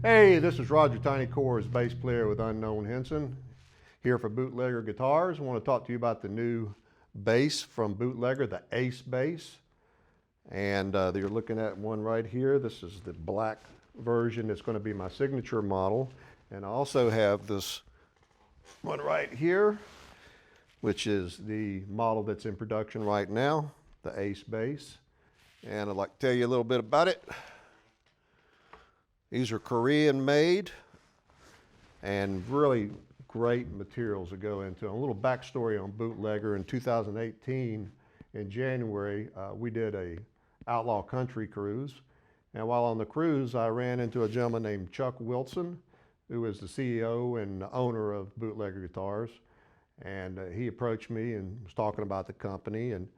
Hey, this is Roger Tiny Kohrs, bass player with Unknown Hinson, here for Bootlegger Guitars. I want to talk to you about the new bass from Bootlegger, the Ace bass. And you're looking at one right here. This is the black version. It's going to be my signature model. And I also have this one right here, which is the model that's in production right now, the Ace bass. And I'd like to tell you a little bit about it. These are Korean made and really great materials to go into. A little backstory on Bootlegger. In 2018, in January, we did a outlaw country cruise. And while on the cruise, I ran into a gentleman named Chuck Wilson, who is the CEO and owner of Bootlegger Guitars. And he approached me and was talking about the company. And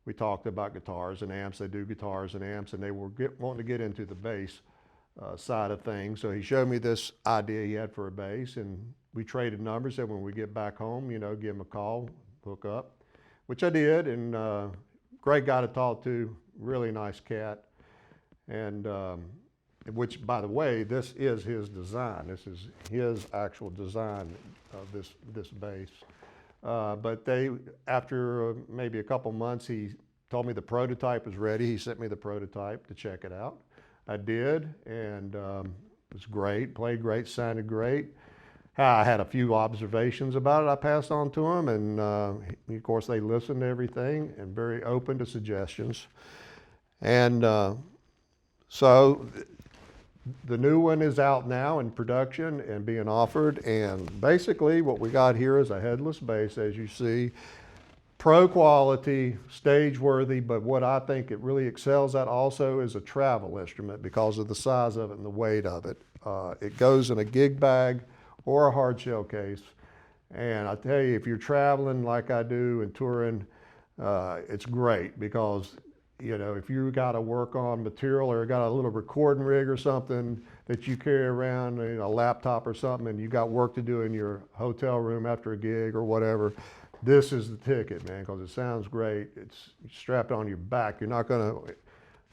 we talked about guitars and amps. They do guitars and amps, and they were wanting to get into the bass side of things. So he showed me this idea he had for a bass, and we traded numbers. Said when we get back home, you know, give him a call, hook up, which I did. And great guy to talk to, really nice cat. And which, by the way, this is his design. This is his actual design of this bass. But after maybe a couple months, he told me the prototype was ready. He sent me the prototype to check it out. I did, and it was great, played great, sounded great. I had a few observations about it I passed on to him, and of course they listened to everything and very open to suggestions. And so the new one is out now in production and being offered, and basically what we got here is a headless bass, as you see. Pro quality, stage worthy, but what I think it really excels at also is a travel instrument because of the size of it and the weight of it. It goes in a gig bag or a hard shell case. And I tell you, if you're traveling like I do and touring, it's great because, you know, if you got to work on material or got a little recording rig or something that you carry around, you know, a laptop or something, and you got work to do in your hotel room after a gig or whatever, this is the ticket, man, because it sounds great. It's strapped on your back. You're not going to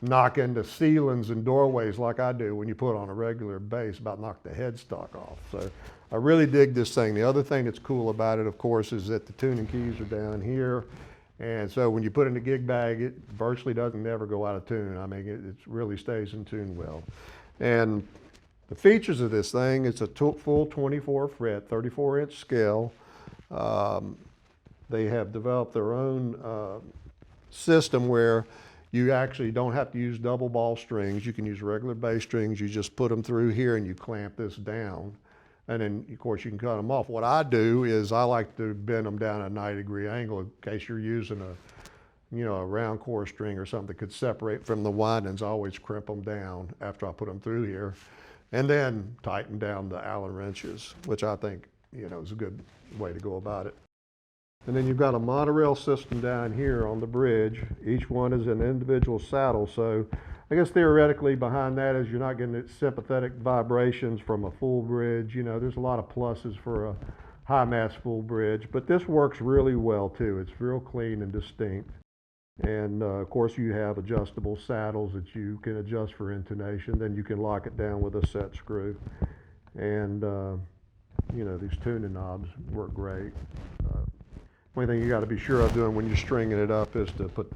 knock into ceilings and doorways like I do when you put on a regular bass, about knock the headstock off. So I really dig this thing. The other thing that's cool about it, of course, is that the tuning keys are down here. And so when you put it in a gig bag, it virtually doesn't ever go out of tune. I mean, it really stays in tune well. And the features of this thing, it's a full 24 fret, 34-inch scale. They have developed their own system where you actually don't have to use double ball strings. You can use regular bass strings. You just put them through here and you clamp this down. And then, of course, you can cut them off. What I do is I like to bend them down at a 90-degree angle in case you're using a round core string or something that could separate from the windings. I always crimp them down after I put them through here, and then tighten down the Allen wrenches, which I think, you know, is a good way to go about it. And then you've got a monorail system down here on the bridge. Each one is an individual saddle. So I guess theoretically behind that is you're not getting sympathetic vibrations from a full bridge. You know, there's a lot of pluses for a high mass full bridge, but this works really well too. It's real clean and distinct. And of course you have adjustable saddles that you can adjust for intonation. Then you can lock it down with a set screw. And you know, these tuning knobs work great. Only thing you got to be sure of doing when you're stringing it up is to put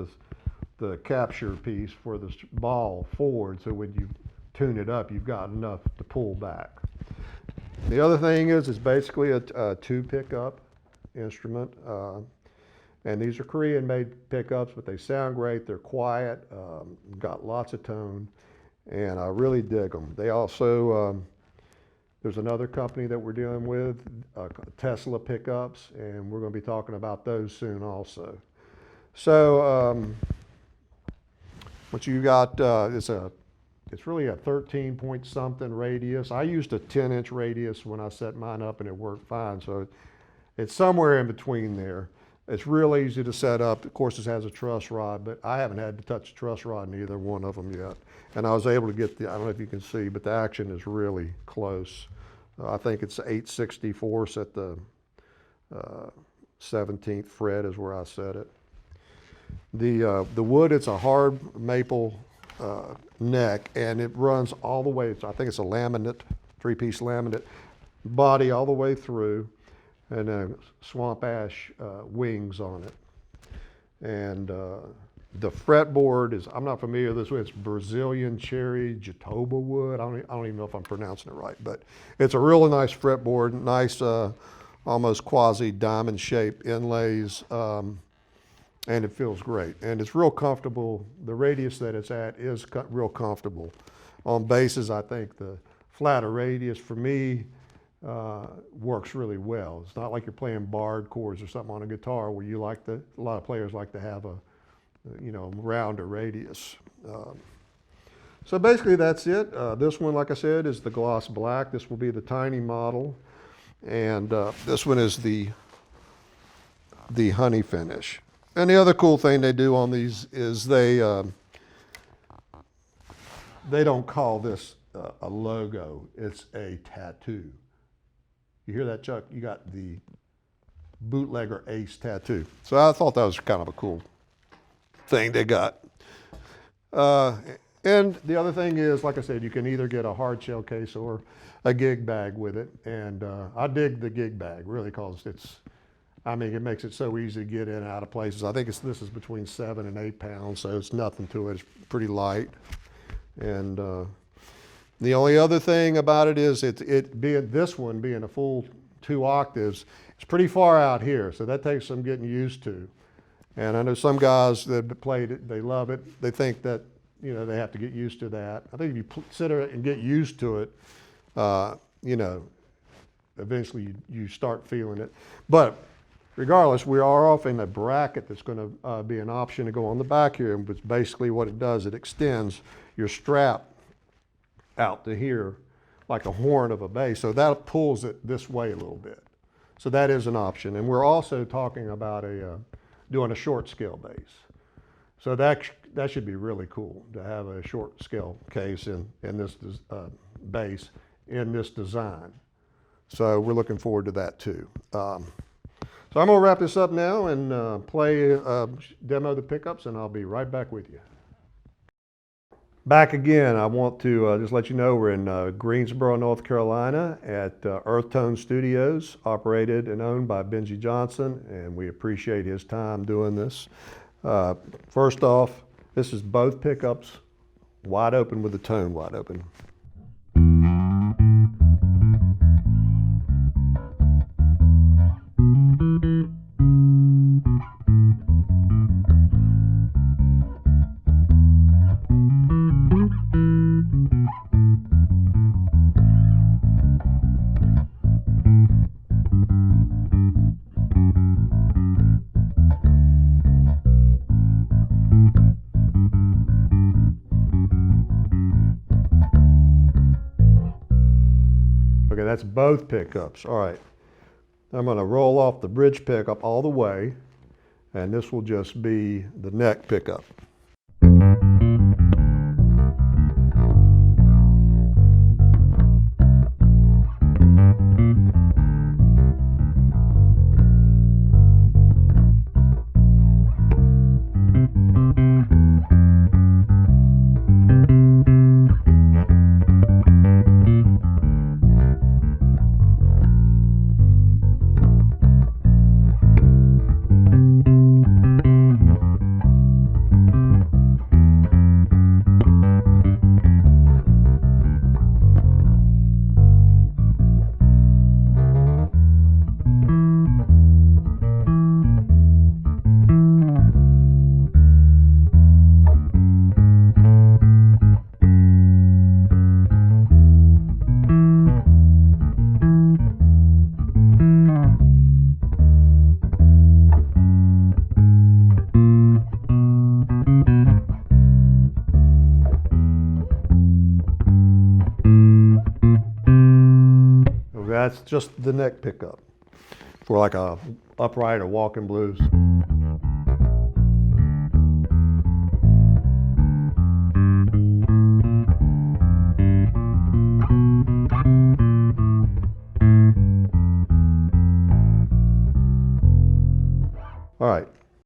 the capture piece for the ball forward, so when you tune it up, you've got enough to pull back. The other thing is it's basically a two pickup instrument, and these are Korean made pickups, but they sound great. They're quiet, got lots of tone, and I really dig them. They also There's another company that we're dealing with, Tesla pickups, and we're going to be talking about those soon also. So what you got it's really a 13 point something radius. I used a 10-inch radius when I set mine up and it worked fine. So it's somewhere in between there. It's real easy to set up. Of course, it has a truss rod, but I haven't had to touch a truss rod in either one of them yet. And I was able to get I don't know if you can see, but the action is really close. I think it's 8/64 at the 17th fret is where I set it. The wood, it's a hard maple neck, and it runs all the way. I think it's a laminate, 3-piece laminate body all the way through, and swamp ash wings on it. And the fretboard is, I'm not familiar with this wood, it's Brazilian cherry Jatoba wood. I don't even know if I'm pronouncing it right, but it's a really nice fretboard, nice almost quasi diamond shaped inlays. And it feels great, and it's real comfortable. The radius that it's at is real comfortable. On basses, I think the flatter radius for me works really well. It's not like you're playing barred chords or something on a guitar where you like a lot of players like to have a rounder radius. So basically that's it. This one, like I said, is the gloss black. This will be the tiny model, and this one is the honey finish. And the other cool thing they do on these is they don't call this a logo, it's a tattoo. You hear that, Chuck? You got the Bootlegger Ace tattoo. So I thought that was kind of a cool thing they got. And the other thing is, like I said, you can either get a hard shell case or a gig bag with it. And I dig the gig bag, really, because it makes it so easy to get in and out of places. I think this is between 7 and 8 pounds, so it's nothing to it. It's pretty light. And the only other thing about it is this one being a full 2 octaves, it's pretty far out here, so that takes some getting used to. And I know some guys that played it, they love it. They think that they have to get used to that. I think if you sit there and get used to it, eventually you start feeling it. But regardless, we are offering a bracket that's going to be an option to go on the back here, but basically what it does, it extends your strap out to here like a horn of a bass, so that pulls it this way a little bit. So that is an option, and we're also talking about doing a short scale bass. So that should be really cool to have a short scale case in this bass in this design. So we're looking forward to that too. So I'm going to wrap this up now and demo the pickups, and I'll be right back with you. Back again, I want to just let you know we're in Greensboro, North Carolina at Earth Tone Studios, operated and owned by Benji Johnson, and we appreciate his time doing this. First off, this is both pickups wide open with the tone wide open. Okay, that's both pickups. All right, I'm going to roll off the bridge pickup all the way, and this will just be the neck pickup. that's just the neck pickup for like a upright or walking blues.